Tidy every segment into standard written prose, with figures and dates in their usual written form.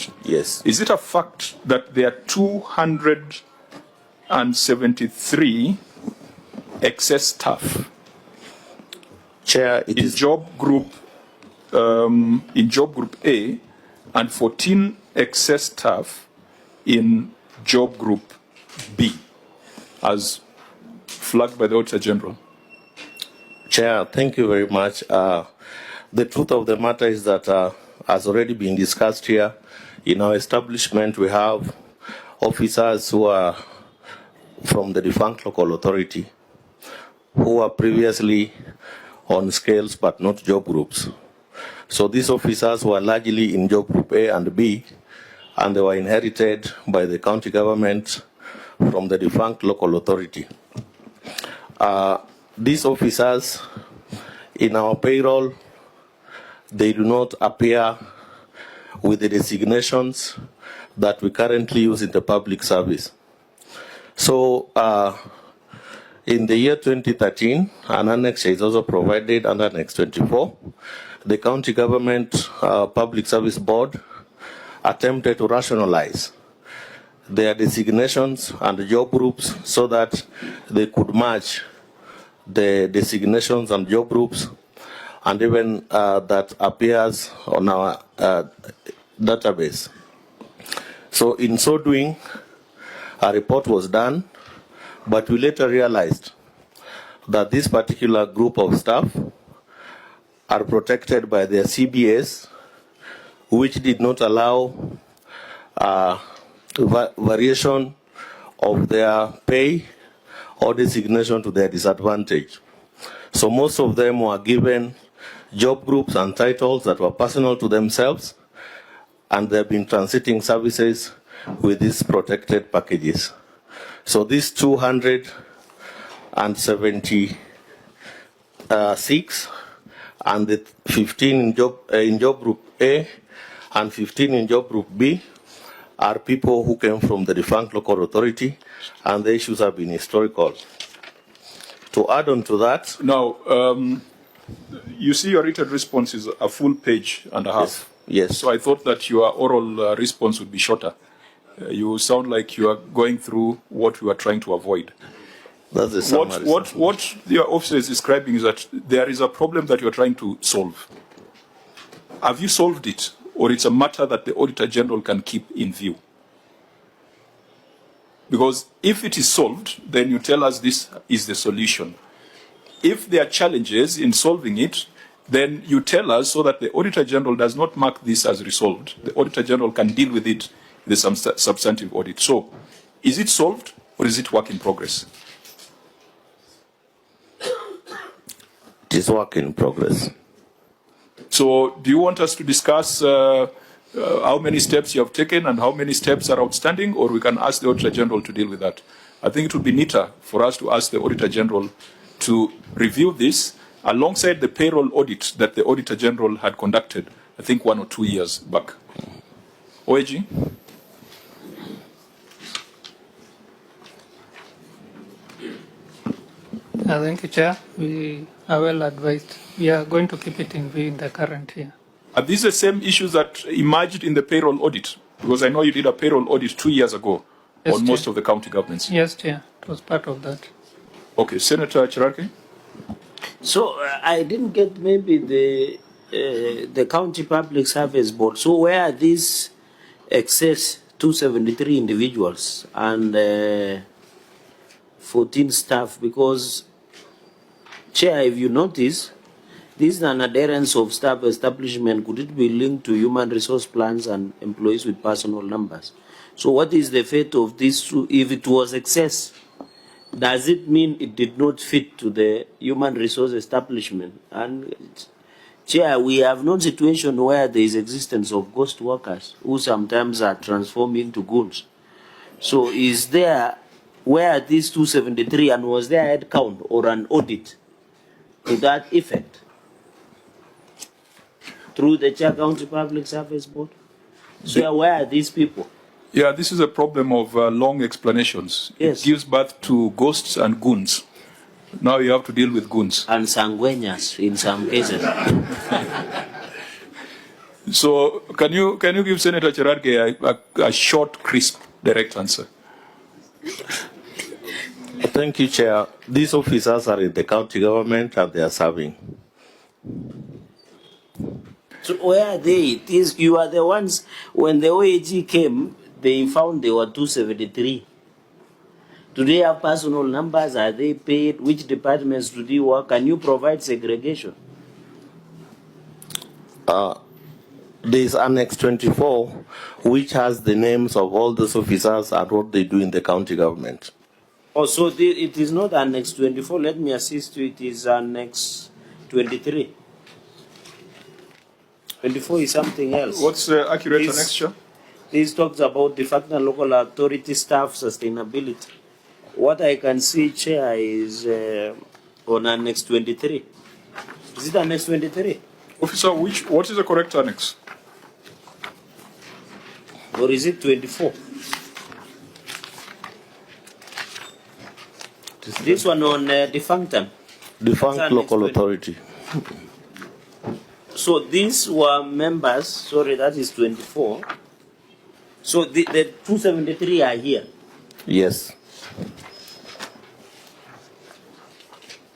fact? Yes. Is it a fact that there are 273 excess staff Chair, in job group A and 14 excess staff in job group B, as flagged by the Auditor General? Chair, thank you very much. The truth of the matter is that, as already been discussed here, in our establishment we have officers who are from the defunct local authority who were previously on scales but not job groups. So these officers were largely in job group A and B, and they were inherited by the county government from the defunct local authority. These officers in our payroll, they do not appear with the designations that we currently use in the public service. So in the year 2013, an annex is also provided under Annex 24. The county government public service board attempted to rationalize their designations and job groups so that they could match the designations and job groups, and even that appears on our database. So in so doing, a report was done, but we later realized that this particular group of staff are protected by their CBAs, which did not allow variation of their pay or designation to their disadvantage. So most of them were given job groups and titles that were personal to themselves, and they've been transiting services with these protected packages. So these 276 and the 15 in job group A and 15 in job group B are people who came from the defunct local authority, and the issues have been historical. To add on to that... Now, you see your written response is a full page and a half. Yes. So I thought that your oral response would be shorter. You sound like you are going through what you are trying to avoid. That's the summary. What your officer is describing is that there is a problem that you are trying to solve. Have you solved it, or it's a matter that the Auditor General can keep in view? Because if it is solved, then you tell us this is the solution. If there are challenges in solving it, then you tell us so that the Auditor General does not mark this as resolved. The Auditor General can deal with it in the substantive audit. So, is it solved or is it work in progress? It is work in progress. So, do you want us to discuss how many steps you have taken and how many steps are outstanding, or we can ask the Auditor General to deal with that? I think it would be neater for us to ask the Auditor General to review this alongside the payroll audit that the Auditor General had conducted, I think 1 or 2 years back. OAG? Thank you, Chair. We are well advised. We are going to keep it in view in the current year. Are these the same issues that emerged in the payroll audit? Because I know you did a payroll audit 2 years ago Yes, on most of the county governments. Yes, Chair. It was part of that. Okay, Senator Cherargei? So I didn't get maybe the County Public Service Board. So where are these excess 273 individuals and 14 staff? Because, Chair, if you notice, this is an adherence of staff establishment. Could it be linked to human resource plans and employees with personal numbers? So what is the fate of these two? If it was excess, does it mean it did not fit to the human resource establishment? And Chair, we have no situation where there is existence of ghost workers who sometimes are transformed into goons. So is there, where are these 273, and was there a head count or an audit to that effect through the Chair County Public Service Board? So where are these people? Yeah, this is a problem of long explanations. Yes. It gives birth to ghosts and goons. Now you have to deal with goons. And sanguenas in some cases. So can you give Senator Cherargei a short, crisp, direct answer? Thank you, Chair. These officers are in the county government and they are serving. So where are they? It is, you are the ones, when the OAG came, they found they were 273. Do they have personal numbers? Are they paid? Which departments do they work? Can you provide segregation? There is Annex 24, which has the names of all those officers and what they do in the county government. Oh, so it is not Annex 24. Let me assist you. It is Annex 23. 24 is something else. What's the accurate This- annexure? This talks about de facto and local authority staff sustainability. What I can see, Chair, is on Annex 23. Is it Annex 23? Officer, what is the correct annex? Or is it 24? This one on defunctant. Defunct Annex local 20. authority. So these were members, sorry, that is 24. So the 273 are here. Yes.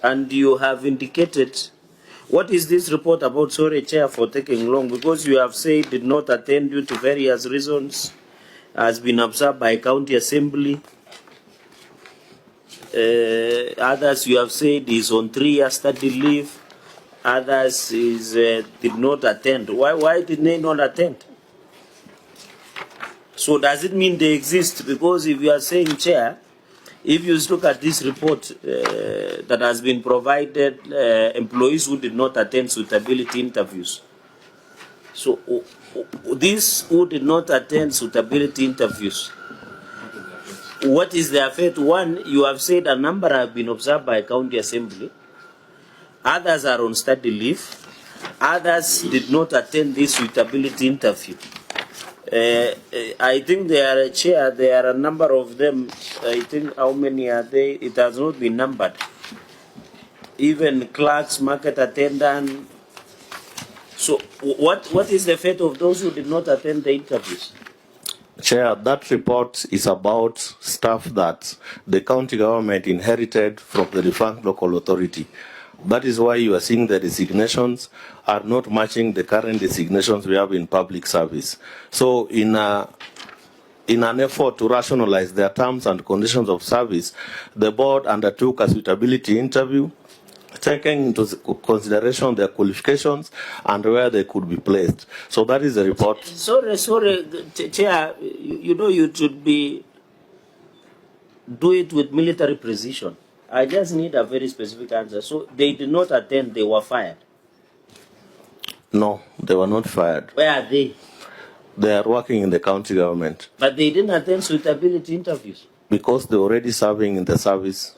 And you have indicated, what is this report about? Sorry, Chair, for taking long, because you have said did not attend due to various reasons, has been observed by county assembly. Others you have said is on 3-year study leave. Others is did not attend. Why did they not attend? So does it mean they exist? Because if you are saying, Chair, if you look at this report that has been provided, employees who did not attend suitability interviews. So these who did not attend suitability interviews, what is their fate? One, you have said a number have been observed by county assembly. Others are on study leave. Others did not attend this suitability interview. I think there are, Chair, there are a number of them. I think, how many are they? It has not been numbered. Even clerks, market attendant. So what is the fate of those who did not attend the interviews? Chair, that report is about stuff that the county government inherited from the defunct local authority. That is why you are seeing the designations are not matching the current designations we have in public service. So in an effort to rationalize their terms and conditions of service, the board undertook a suitability interview, taking into consideration their qualifications and where they could be placed. So that is the report. Sorry, Chair, you know you should do it with military precision. I just need a very specific answer. So they did not attend, they were fired. No, they were not fired. Where are they? They are working in the county government But they didn't attend suitability interviews. because they're already serving in the service.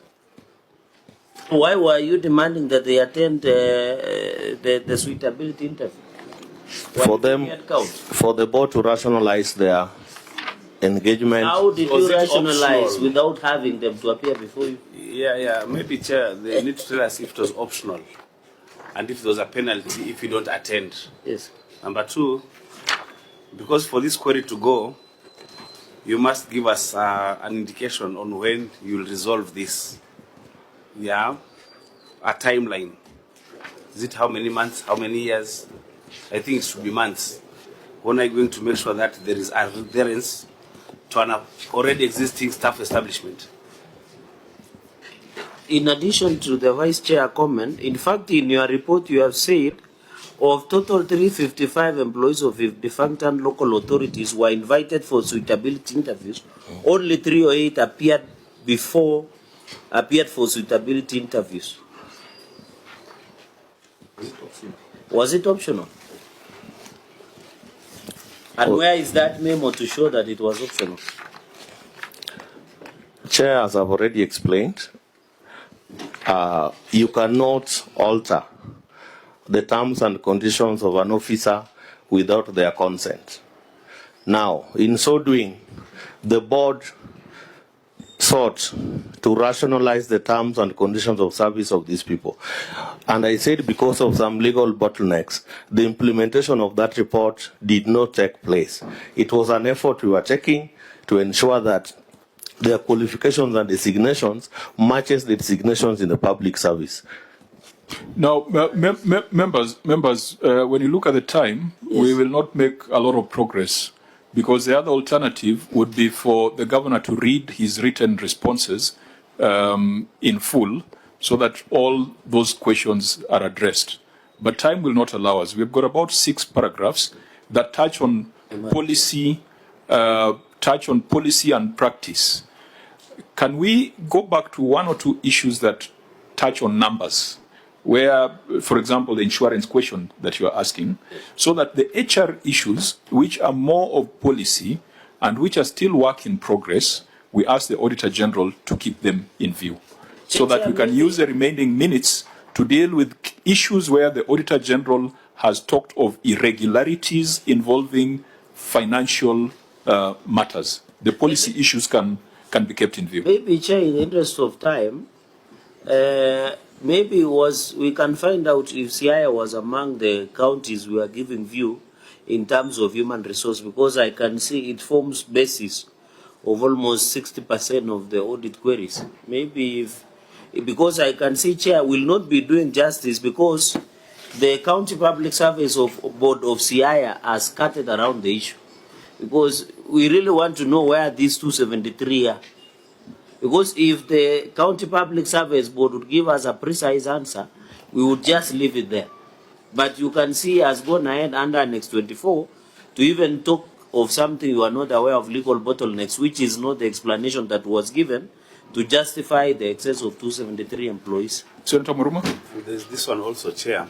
Why were you demanding that they attend the suitability interview? Why For did them, you get count? for the board to rationalize their engagement. How did Was you it rationalize optional? without having them to appear before you? Yeah, maybe, Chair, they need to tell us if it was optional and if there was a penalty if you don't attend. Yes. Number two, because for this query to go, you must give us an indication on when you'll resolve this. Yeah, a timeline. Is it how many months, how many years? I think it should be months. When are you going to make sure that there is adherence to an already existing staff establishment? In addition to the Vice Chair comment, in fact, in your report, you have said of total 355 employees of defunct and local authorities were invited for suitability interviews. Only 308 appeared for suitability interviews. Was it optional? And where is that memo to show that it was optional? Chair, as I've already explained, you cannot alter the terms and conditions of an officer without their consent. Now, in so doing, the board sought to rationalize the terms and conditions of service of these people. And I said because of some legal bottlenecks, the implementation of that report did not take place. It was an effort we were taking to ensure that their qualifications and designations matches the designations in the public service. Now, members, when you look at the time, we will not make a lot of progress because the other alternative would be for the governor to read his written responses in full so that all those questions are addressed. But time will not allow us. We've got about 6 paragraphs that touch on policy, and practice. Can we go back to 1 or 2 issues that touch on numbers? Where, for example, the insurance question that you are asking, so that the HR issues, which are more of policy and which are still work in progress, we ask the Auditor General to keep them in view, so that we can use the remaining minutes to deal with issues where the Auditor General has talked of irregularities involving financial matters. The policy issues can be kept in view. Maybe, Chair, in the interest of time, maybe we can find out if Siaya was among the counties we are giving view in terms of human resource, because I can see it forms basis of almost 60% of the audit queries. Maybe because I can see Chair will not be doing justice because the County Public Service Board of Siaya are scattered around the issue. Because we really want to know where these 273 are. Because if the County Public Service Board would give us a precise answer, we would just leave it there. But you can see has gone ahead under Annex 24 to even talk of something you are not aware of, legal bottlenecks, which is not the explanation that was given to justify the excess of 273 employees. Senator Muruma? There's this one also, Chair,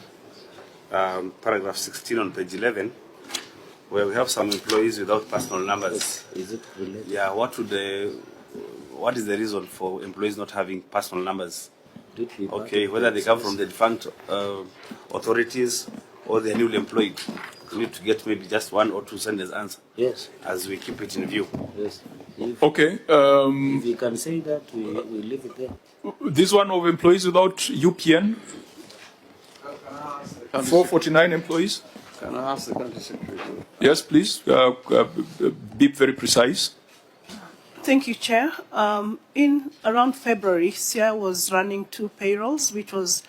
paragraph 16 on page 11, where we have some employees without personal numbers. Is it related? Yeah, what is the reason for employees not having personal numbers? Okay, whether they come from the defunct authorities or they are newly employed. We need to get maybe just 1 or 2 sentences answer. Yes. As we keep it in view. Yes. Okay. If you can say that, we leave it there. This one of employees without UPN, 449 employees. Can I ask the country secretary? Yes, please. Be very precise. Thank you, Chair. In around February, SIA was running 2 payrolls, which was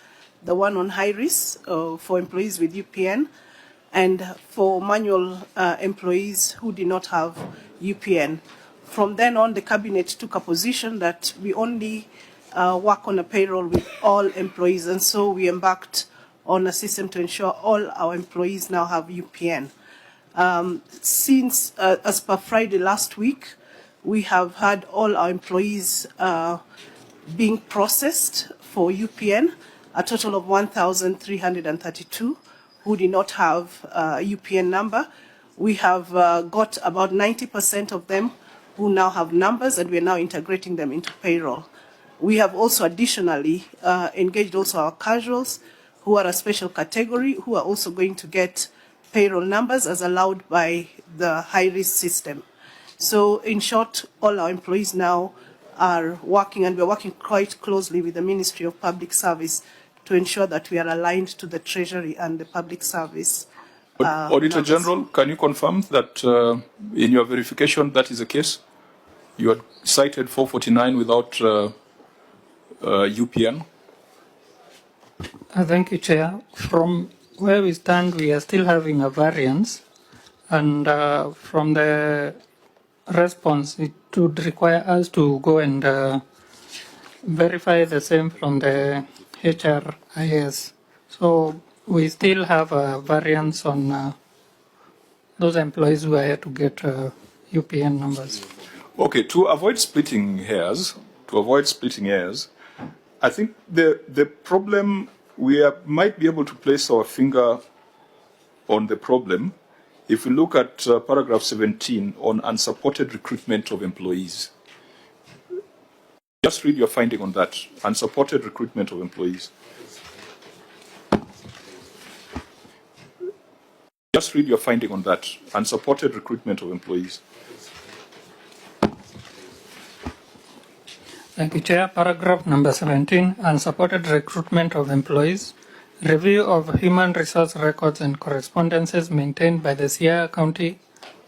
the one on high risk for employees with UPN and for manual employees who did not have UPN. From then on, the Cabinet took a position that we only work on a payroll with all employees, and so we embarked on a system to ensure all our employees now have UPN. Since, as per Friday last week, we have had all our employees being processed for UPN, a total of 1,332 who did not have a UPN number. We have got about 90% of them who now have numbers, and we are now integrating them into payroll. We have also additionally engaged also our casuals who are a special category, who are also going to get payroll numbers as allowed by the high-risk system. So in short, all our employees now are working, and we're working quite closely with the Ministry of Public Service to ensure that we are aligned to the Treasury and the Public Service. Auditor numbers. General, can you confirm that in your verification that is the case? You had cited 449 without UPN. Thank you, Chair. From where we stand, we are still having a variance, and from the response, it would require us to go and verify the same from the HRIS. So we still have a variance on those employees who are here to get UPN numbers. Okay, to avoid splitting hairs, I think the problem, might be able to place our finger on the problem if we look at paragraph 17 on unsupported recruitment of employees. Just read your finding on that, unsupported recruitment of employees. Just read your finding on that, unsupported recruitment of employees. Thank you, Chair. Paragraph number 17, unsupported recruitment of employees. Review of human resource records and correspondences maintained by the Siaya County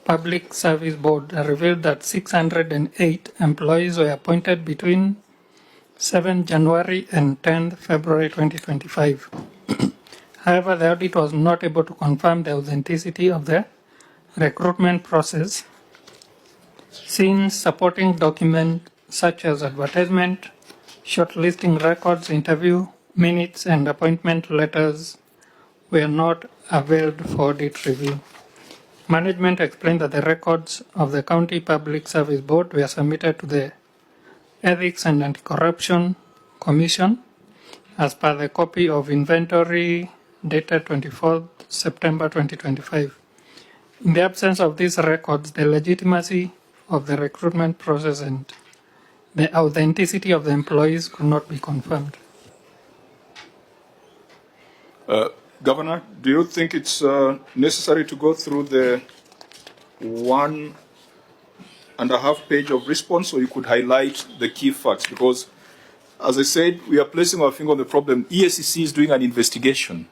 Public Service Board revealed that 608 employees were appointed between 7 January and 10 February 2025. However, the audit was not able to confirm the authenticity of the recruitment process, since supporting documents such as advertisement, shortlisting records, interview minutes, and appointment letters were not availed for audit review. Management explained that the records of the County Public Service Board were submitted to the Ethics and Anti-Corruption Commission as per the copy of inventory dated 24th September 2025. In the absence of these records, the legitimacy of the recruitment process and the authenticity of the employees could not be confirmed. Governor, do you think it's necessary to go through the 1.5 page of response, or you could highlight the key facts? Because, as I said, we are placing our finger on the problem. EACC is doing an investigation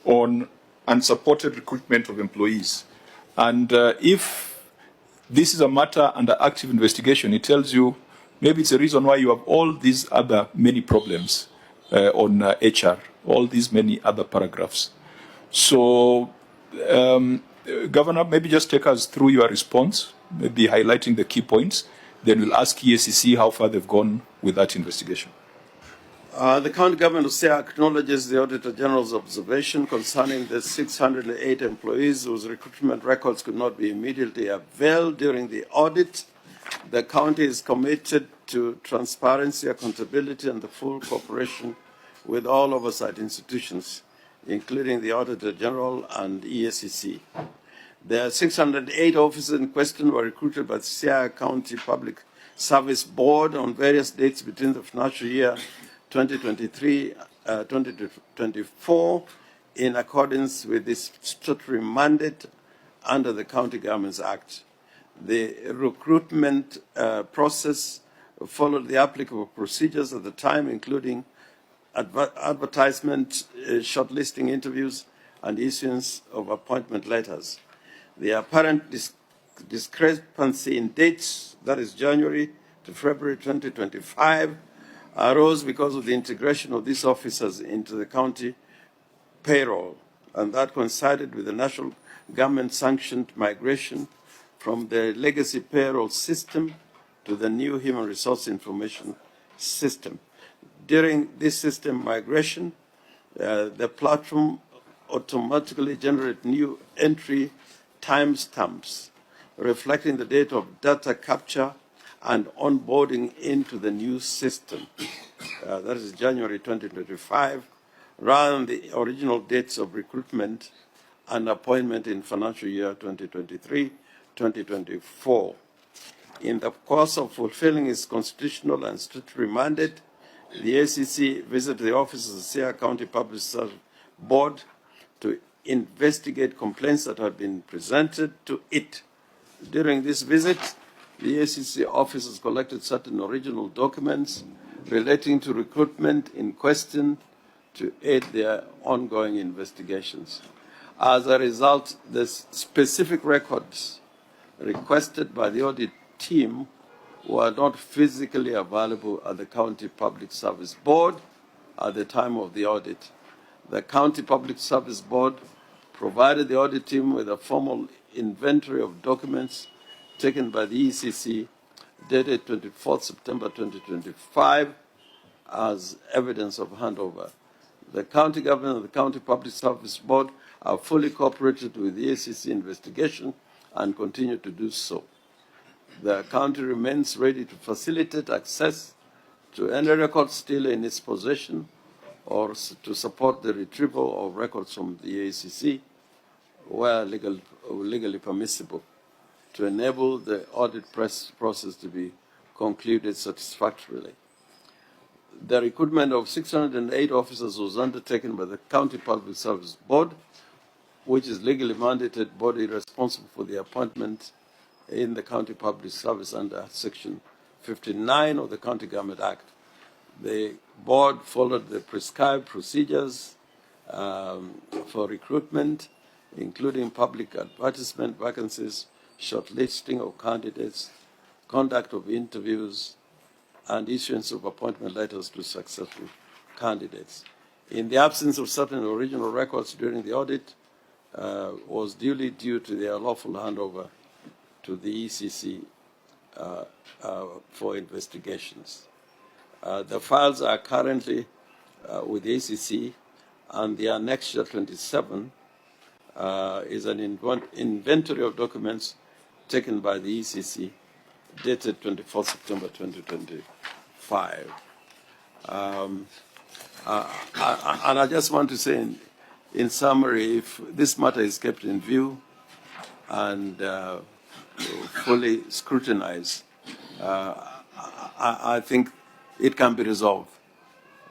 on unsupported recruitment of employees. And if this is a matter under active investigation, it tells you maybe it's a reason why you have all these other many problems on HR, all these many other paragraphs. So, Governor, maybe just take us through your response, maybe highlighting the key points. Then we'll ask EACC how far they've gone with that investigation. The county government of Siaya acknowledges the Auditor General's observation concerning the 608 employees whose recruitment records could not be immediately availed during the audit. The county is committed to transparency, accountability, and the full cooperation with all oversight institutions, including the Auditor General and EACC. The 608 officers in question were recruited by the Siaya County Public Service Board on various dates between the financial year 2023-2024 in accordance with this statutory mandate under the County Governments Act. The recruitment process followed the applicable procedures at the time, including advertisement, shortlisting interviews, and issuance of appointment letters. The apparent discrepancy in dates, that is January to February 2025, arose because of the integration of these officers into the county payroll, and that coincided with the national government-sanctioned migration from the legacy payroll system to the new human resource information system. During this system migration, the platform automatically generated new entry timestamps reflecting the date of data capture and onboarding into the new system. That is January 2025, rather than the original dates of recruitment and appointment in financial year 2023-2024. In the course of fulfilling its constitutional and statutory mandate, the ACC visited the offices of the Siaya County Public Service Board to investigate complaints that had been presented to it. During this visit, the ACC officers collected certain original documents relating to recruitment in question to aid their ongoing investigations. As a result, the specific records requested by the audit team were not physically available at the County Public Service Board at the time of the audit. The County Public Service Board provided the audit team with a formal inventory of documents taken by the ECC dated 24th September 2025 as evidence of handover. The county government and the County Public Service Board have fully cooperated with the ACC investigation and continue to do so. The county remains ready to facilitate access to any records still in its possession or to support the retrieval of records from the ACC where legally permissible to enable the audit process to be concluded satisfactorily. The recruitment of 608 officers was undertaken by the County Public Service Board, which is legally mandated body responsible for the appointment in the county public service under Section 59 of the County Government Act. The board followed the prescribed procedures for recruitment, including public advertisement, vacancies, shortlisting of candidates, conduct of interviews, and issuance of appointment letters to successful candidates. In the absence of certain original records during the audit, was duly due to their lawful handover to the ECC for investigations. The files are currently with the ECC, and the Annexure 27 is an inventory of documents taken by the ECC dated 24 September 2025. And I just want to say in summary, if this matter is kept in view and fully scrutinized, I think it can be resolved.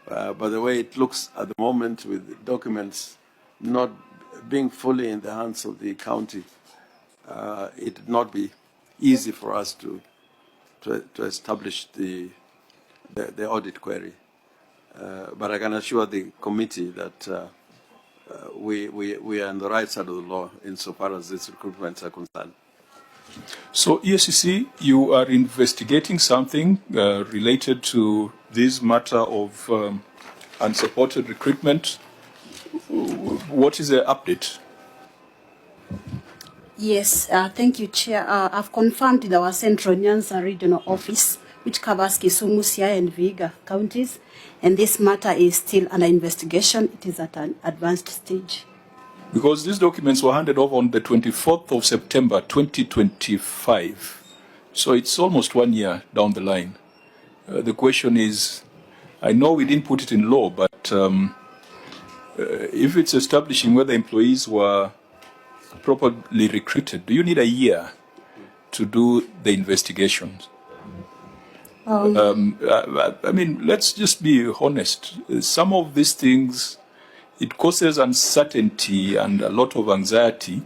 By the way it looks at the moment, with documents not being fully in the hands of the county, it would not be easy for us to establish the audit query. But I can assure the committee that we are on the right side of the law insofar as these recruitments are concerned. So, EACC, you are investigating something related to this matter of unsupported recruitment. What is the update? Yes, thank you, Chair. I've confirmed with our Central Nyanza Regional Office, which covers Kisumu, Siaya, and Vihiga counties, and this matter is still under investigation. It is at an advanced stage. Because these documents were handed over on the 24th of September 2025. So it's almost 1 year down the line. The question is, I know we didn't put it in law, but if it's establishing whether employees were properly recruited, do you need a year to do the investigations? I mean, let's just be honest. Some of these things, it causes uncertainty and a lot of anxiety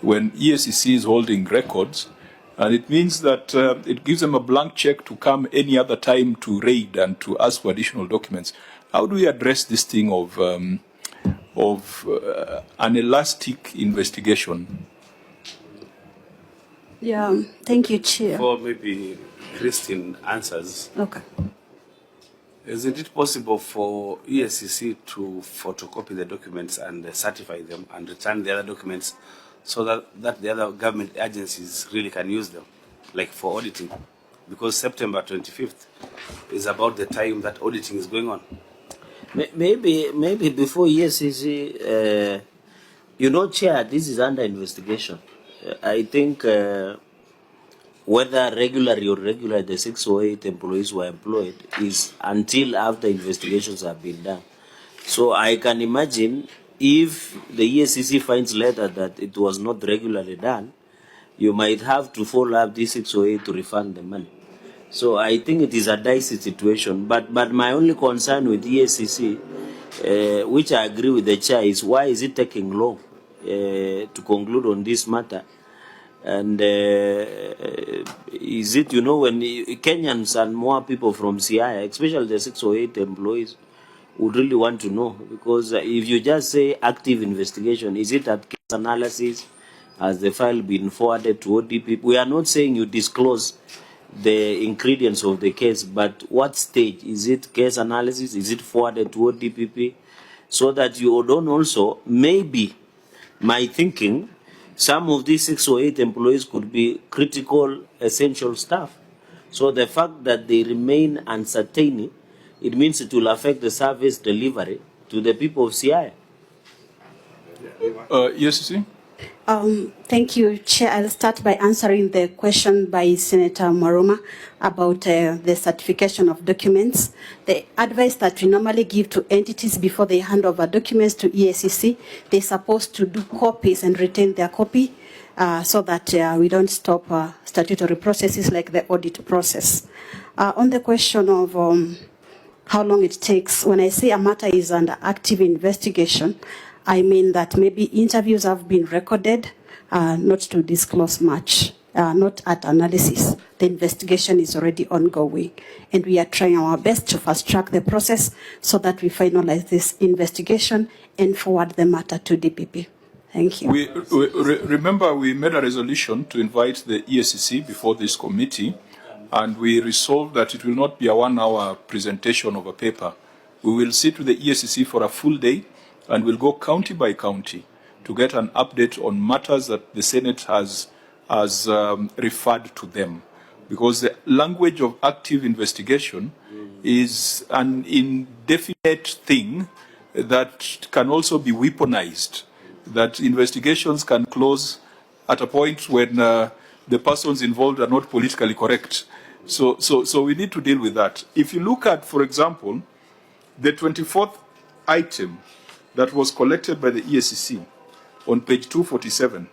when EACC is holding records, and it means that it gives them a blank check to come any other time to raid and to ask for additional documents. How do we address this thing of an elastic investigation? Yeah, thank you, Chair. Before maybe Christine answers, Okay. isn't it possible for EACC to photocopy the documents and certify them and return the other documents so that the other government agencies really can use them, like for auditing? Because September 25th is about the time that auditing is going on. Maybe before EACC, Chair, this is under investigation. I think whether regularly or irregularly the 608 employees were employed is until after investigations have been done. So I can imagine if the EACC finds later that it was not regularly done, you might have to follow up this 608 to refund the money. So I think it is a dicey situation. But my only concern with EACC, which I agree with the Chair, is why is it taking long to conclude on this matter? And is it, when Kenyans and more people from Siaya, especially the 608 employees, would really want to know? Because if you just say active investigation, is it at case analysis? Has the file been forwarded to ODP? We are not saying you disclose the ingredients of the case, but what stage? Is it case analysis? Is it forwarded to ODPP? So that you don't also, maybe, my thinking, some of these 608 employees could be critical, essential staff. So the fact that they remain uncertain, it means it will affect the service delivery to the people of Siaya. EACC? Thank you, Chair. I'll start by answering the question by Senator Maruma about the certification of documents. The advice that we normally give to entities before they hand over documents to EACC, they're supposed to do copies and retain their copy so that we don't stop statutory processes like the audit process. On the question of how long it takes, when I say a matter is under active investigation, I mean that maybe interviews have been recorded, not to disclose much. not at analysis. The investigation is already ongoing, and we are trying our best to fast track the process so that we finalize this investigation and forward the matter to DPP. Thank you. Remember, we made a resolution to invite the EACC before this committee, and we resolved that it will not be a 1-hour presentation of a paper. We will sit with the EACC for a full day, and we'll go county by county to get an update on matters that the Senate has referred to them. Because the language of active investigation is an indefinite thing that can also be weaponized, that investigations can close at a point when the persons involved are not politically correct. So we need to deal with that. If you look at, for example, the 24th item that was collected by the EACC on page 247,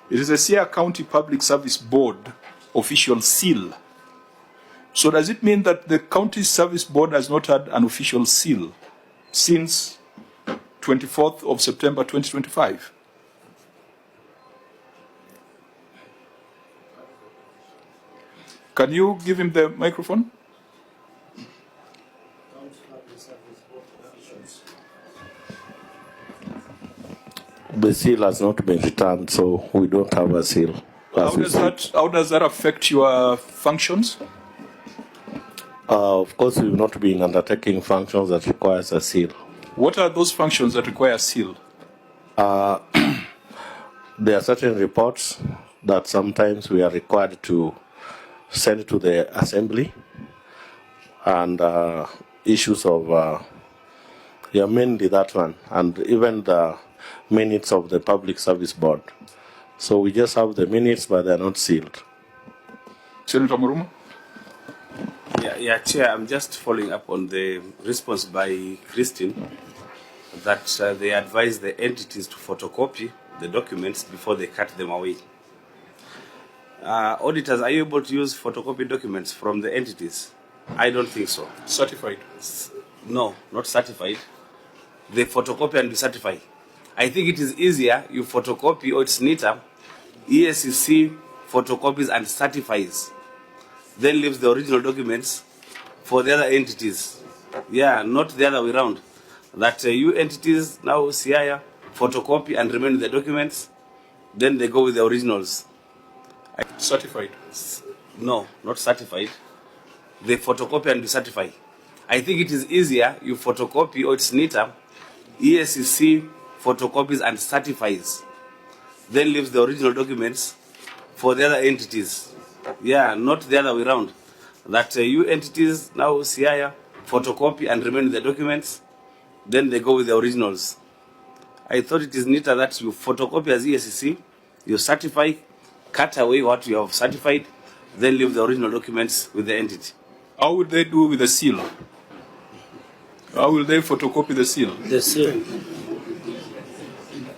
it is a Sierra County Public Service Board official seal. So does it mean that the County Service Board has not had an official seal since 24th of September 2025? Can you give him the microphone? The seal has not been returned, so we don't have a seal. How does that affect your functions? Of course, we've not been undertaking functions that requires a seal. What are those functions that require a seal? There are certain reports that sometimes we are required to send to the assembly, and issues of mainly that one, and even the minutes of the Public Service Board. So we just have the minutes, but they're not sealed. Senator Muruma? Yeah, Chair, I'm just following up on the response by Christine that they advise the entities to photocopy the documents before they cut them away. Auditors, are you able to use photocopy documents from the entities? I don't think so. Certified? No, not certified. They photocopy and decertify. I think it is easier you photocopy, or it's neater. EACC photocopies and certifies, then leaves the original documents for the other entities. Yeah, not the other way around. That you entities, now CIA, photocopy and remain with the documents, then they go with the originals. Certified? No, not certified. They photocopy and decertify. I think it is easier you photocopy, or it's neater. EACC photocopies and certifies, then leaves the original documents for the other entities. Yeah, not the other way around. That you entities, now CIA, photocopy and remain with the documents, then they go with the originals. I thought it is neater that you photocopy as EACC, you certify, cut away what you have certified, then leave the original documents with the entity. How would they do with the seal? How will they photocopy the seal? The seal.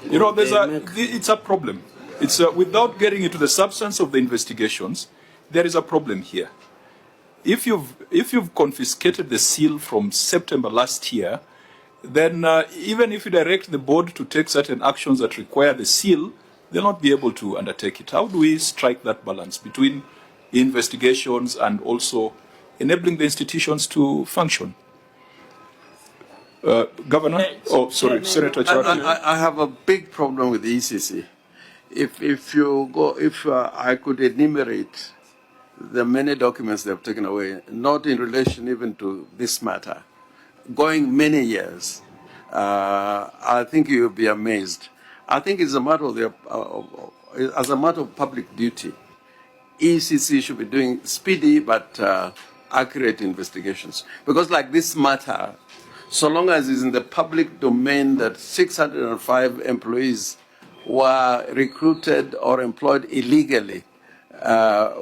You know, it's a problem. It's without getting into the substance of the investigations, there is a problem here. If you've confiscated the seal from September last year, then even if you direct the board to take certain actions that require the seal, they'll not be able to undertake it. How do we strike that balance between investigations and also enabling the institutions to function? Governor? Oh, sorry, Senator Charati. I have a big problem with the ECC. If I could enumerate the many documents they have taken away, not in relation even to this matter, going many years, I think you will be amazed. I think it's a matter of as a matter of public duty, ECC should be doing speedy but accurate investigations. Because like this matter, so long as it's in the public domain that 605 employees were recruited or employed illegally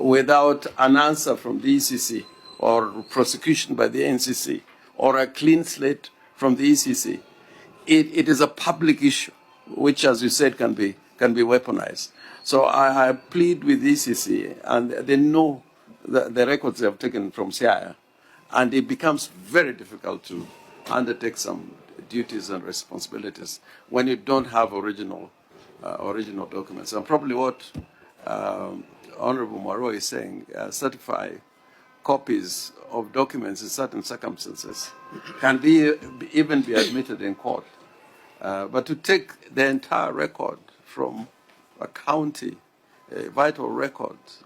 without an answer from the ECC or prosecution by the NCC or a clean slate from the ECC, it is a public issue, which, as you said, can be weaponized. So I plead with the ECC, and they know the records they have taken from CIA, and it becomes very difficult to undertake some duties and responsibilities when you don't have original documents. And probably what Honorable Maro is saying, certify copies of documents in certain circumstances can even be admitted in court. But to take the entire record from a county, vital records,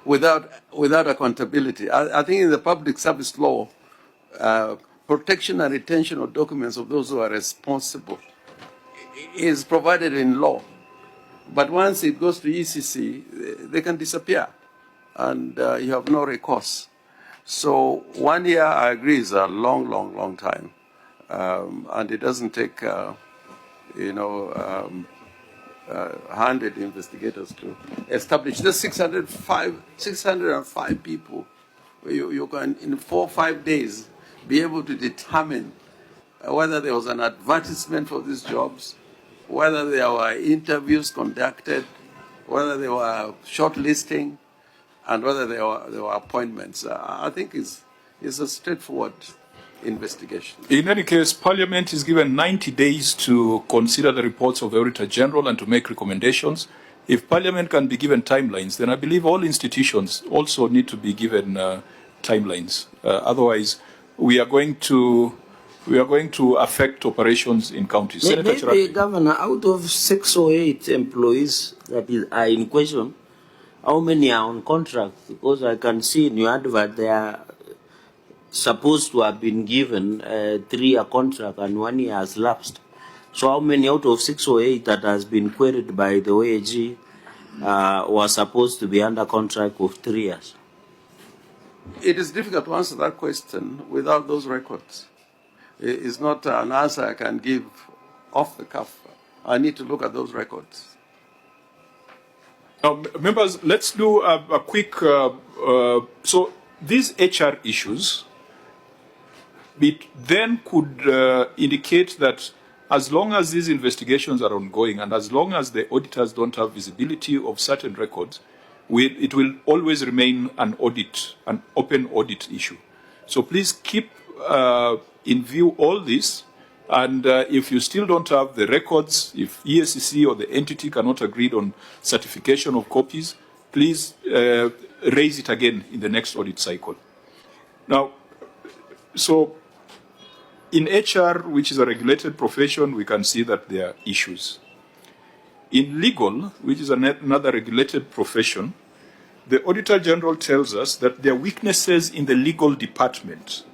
without accountability. I think in the public service law, protection and retention of documents of those who are responsible is provided in law. But once it goes to ECC, they can disappear, and you have no recourse. So 1 year, I agree, is a long time, and it doesn't take, 100 investigators to establish. There's 605 people. You can, in 4 or 5 days, be able to determine whether there was an advertisement for these jobs, whether there were interviews conducted, whether there were shortlisting, and whether there were appointments. I think it's a straightforward investigation. In any case, Parliament is given 90 days to consider the reports of the Auditor General and to make recommendations. If Parliament can be given timelines, then I believe all institutions also need to be given timelines. Otherwise, we are going to affect operations in counties. Senator Maybe, Cherargei. Governor, out of 6 or 8 employees that are in question, how many are on contract? Because I can see in your advert they are supposed to have been given 3-year contract and 1 year has lapsed. So how many out of 6 or 8 that has been queried by the OAG were supposed to be under contract of 3 years? It is difficult to answer that question without those records. It's not an answer I can give off the cuff. I need to look at those records. Now, members, let's do a quick. So these HR issues, it then could indicate that as long as these investigations are ongoing and as long as the auditors don't have visibility of certain records, it will always remain an open audit issue. So please keep in view all this, and if you still don't have the records, if ESCC or the entity cannot agree on certification of copies, please raise it again in the next audit cycle. Now, so in HR, which is a regulated profession, we can see that there are issues. In legal, which is another regulated profession, the Auditor General tells us that there are weaknesses in the legal department